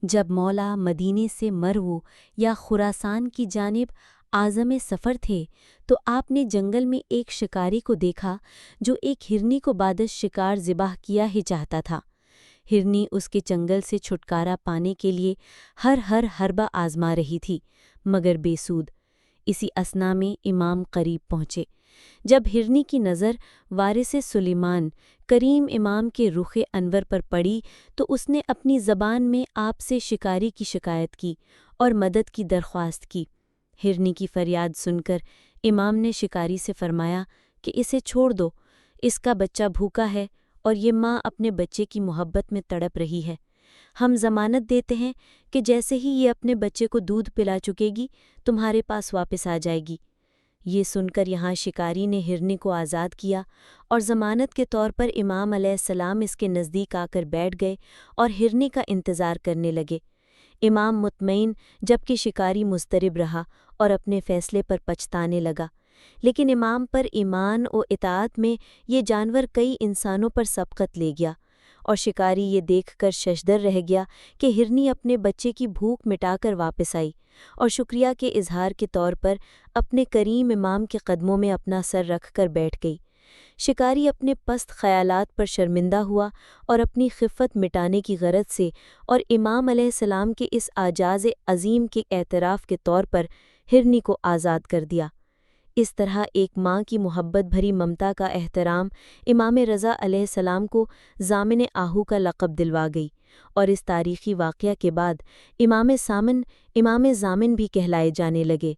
جب مولا مدینے سے مرو یا خراسان کی جانب عازم سفر تھے تو آپ نے جنگل میں ایک شکاری کو دیکھا جو ایک ہرنی کو بعد شکار ذبح کیا ہی چاہتا تھا۔ ہرنی اس کے چنگل سے چھٹکارا پانے کے لیے ہر حربہ آزما رہی تھی مگر بے سود۔ اسی اثنا میں امام قریب پہنچے۔ جب ہرنی کی نظر وارث سلیمان کریم امام کے رخ انور پر پڑی تو اس نے اپنی زبان میں آپ سے شکاری کی شکایت کی اور مدد کی درخواست کی۔ ہرنی کی فریاد سن کر امام نے شکاری سے فرمایا کہ اسے چھوڑ دو، اس کا بچہ بھوکا ہے اور یہ ماں اپنے بچے کی محبت میں تڑپ رہی ہے۔ ہم ضمانت دیتے ہیں کہ جیسے ہی یہ اپنے بچے کو دودھ پلا چکے گی تمہارے پاس واپس آ جائے گی۔ یہ سن کر یہاں شکاری نے ہرنی کو آزاد کیا اور ضمانت کے طور پر امام علیہ السلام اس کے نزدیک آ کر بیٹھ گئے اور ہرنی کا انتظار کرنے لگے۔ امام مطمئن جبکہ شکاری مضطرب رہا اور اپنے فیصلے پر پچھتانے لگا، لیکن امام پر ایمان و اطاعت میں یہ جانور کئی انسانوں پر سبقت لے گیا، اور شکاری یہ دیکھ کر ششدر رہ گیا کہ ہرنی اپنے بچے کی بھوک مٹا کر واپس آئی اور شکریہ کے اظہار کے طور پر اپنے کریم امام کے قدموں میں اپنا سر رکھ کر بیٹھ گئی۔ شکاری اپنے پست خیالات پر شرمندہ ہوا اور اپنی خفت مٹانے کی غرض سے اور امام علیہ السلام کے اس اعجاز عظیم کے اعتراف کے طور پر ہرنی کو آزاد کر دیا۔ اس طرح ایک ماں کی محبت بھری ممتا کا احترام امام رضا علیہ السلام کو ضامن آہو کا لقب دلوا گئی، اور اس تاریخی واقعہ کے بعد امام ضامن بھی کہلائے جانے لگے۔